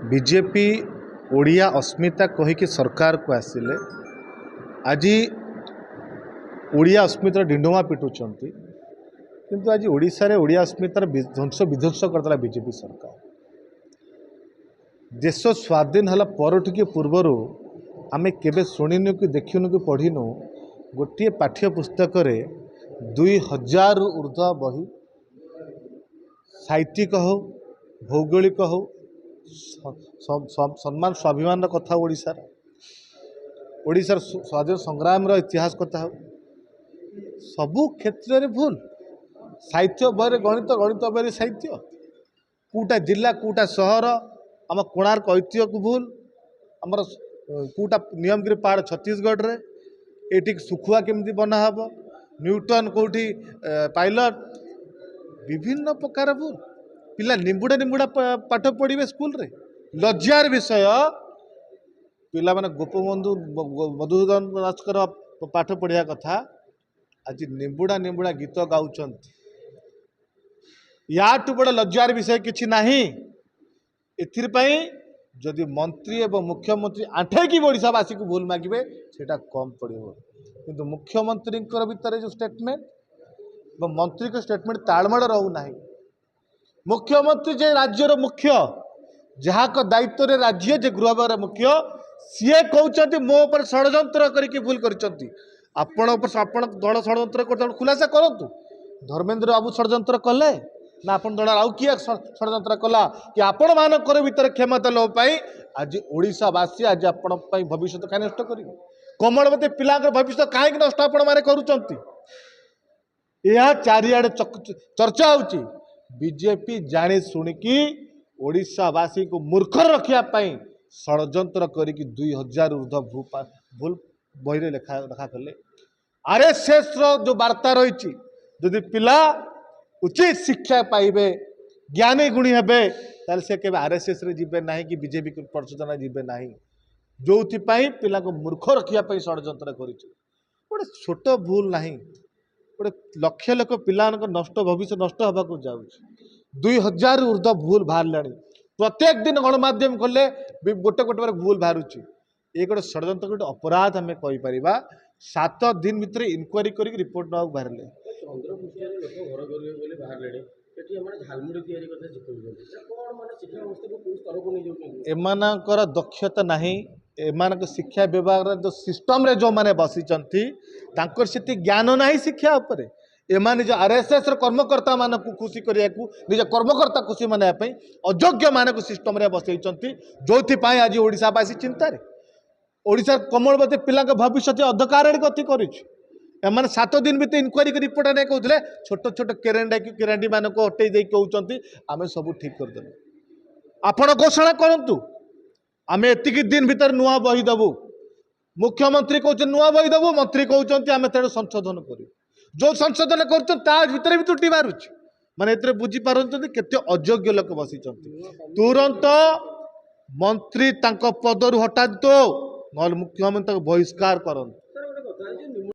BJP Odia अस्मिता कहीकि सरकार को आसिले आज ओडिया अस्मितार डिंडुमा पिटुंट किंतु आज ओडिशा रे ओडिया अस्मितार ध्वंस विध्वंस करदेला बीजेपी सरकार। देश स्वाधीन हला परठू कि पूर्वर आमे केबे शुणिनु कि देखिनु कि पढ़िनु गोटे पाठ्य पुस्तक 2000 ऊर्ध्व बही साहित्यिक हो भौगोलिक हो सम्मान स्वाभिमान कथा ओडिशार स्वाधीन संग्राम इतिहास कथा हो सबु क्षेत्र में भूल साहित्य बहरे गणित गणित बहरे साहित्य कूटा जिला कूटा सहर आम कोणार्क ऐतिह्य को भूल आमर कूटा नियमगिरी पहाड़ छत्तीसगढ़ रे एटी सुखुआ केमती बना हम न्यूटन कौटी पायलट विभिन्न प्रकार भूल पिला निंबुड़ा निंबुड़ा पाठ पढ़े स्कूल रे लज्जार विषय पिला माने गोपबंधु मधुसूदन दासकर पाठ पढ़िया कथा आज निंबुड़ा निंबुड़ा गीत गाउछन याठू बड़ लज्जार विषय किछि नाही। एथिरपाई जदि मंत्री एवं मुख्यमंत्री आंठे ओडिशावासी को भूल मागिबे सेटा कम पड़ो किंतु मुख्यमंत्री भीतर जो स्टेटमेंट मंत्री को स्टेटमेंट तालमेल रहू नाही। मुख्यमंत्री जे राज्यर मुख्य जहाँ को दायित्व रे राज्य जे गृह विभाग मुख्य सीए कहते मो पर षड्यंत्र करके भूल करछंती आपण दल षड्यंत्र कर खुलासा करतु धर्मेंद्र बाबू षड्यंत्र कले ना आपण दल आउ किए षड्यंत्र कला कि आपण मानकर भीतर क्षमता लोप पाई आज ओडिशावासी आज आपण भविष्य कहीं नष्ट करेंगे कमलवती पिला भविष्य कहीं नष्ट आपण माने करूचंती यह चारिआडे चर्चा होची बीजेपी जाने शुणिकी ओडिशावासी को मूर्ख रखा षड्यंत्र करिकी 2000 ऊर्ध्व भूल बही लेखा कले आरएसएस जो वार्ता रही जदि पिला उचित शिक्षा पाइबे ज्ञानी गुणी हेबे ताले से केबे आरएसएस रे जिबे नाही कि बीजेपी प्रचोदना जिबे नाही जोथि पई पिला को मूर्ख रखिया पई षड्यंत्र करिछि गोटे छोट भूल नाही गोटे लक्ष लक्ष पिला नष्ट भविष्य नष्ट हवा को जाउछि 2000 ऊर्ध्व भूल बाहर लाणी प्रत्येक दिन गणमाध्यम खोले गोटे गोटे बार भूल बाहरुछि ये गोटे षड्यंत्र गोटे अपराध आम कहीपर 7 दिन भितर इनक्वारी कर रिपोर्ट ना बाहर एमानकर दक्षता नहीं एमानक शिक्षा विभाग जो सिस्टम रे जो माने बसीचंती तांकर सेति ज्ञान नहीं शिक्षा उपरे एमाने जो आरएसएस कर्मकर्ता मान को खुशी करिया को निज कर्मकर्ता खुशी माने अयोग्य मान को सिस्टम रे बसैचंती जोथि पाई आज ओडिशावासी चिंता रे ओडिशा कमलवती पिला भविष्य अंधकार गति करुच्ची एम 7 दिन भितर इनक्वारी रिपोर्ट नहीं कहते छोट छोट केरांडी मान को हटई दे कहते आम सब ठीक करदेलु आपण घोषणा करूँ आम एतिक दिन भीतर नुआ बही देवु मुख्यमंत्री कहते नुआ बही देवु मंत्री कहते आम तेणु संशोधन करूँ जो संशोधन कर भी त्रुटि बाहर माने एतरे बुझी पारंतु केते अयोग्य लोक बसी तुरंत मंत्री तांको पदरु हटा दो न मुख्यमंत्री बहिष्कार करन।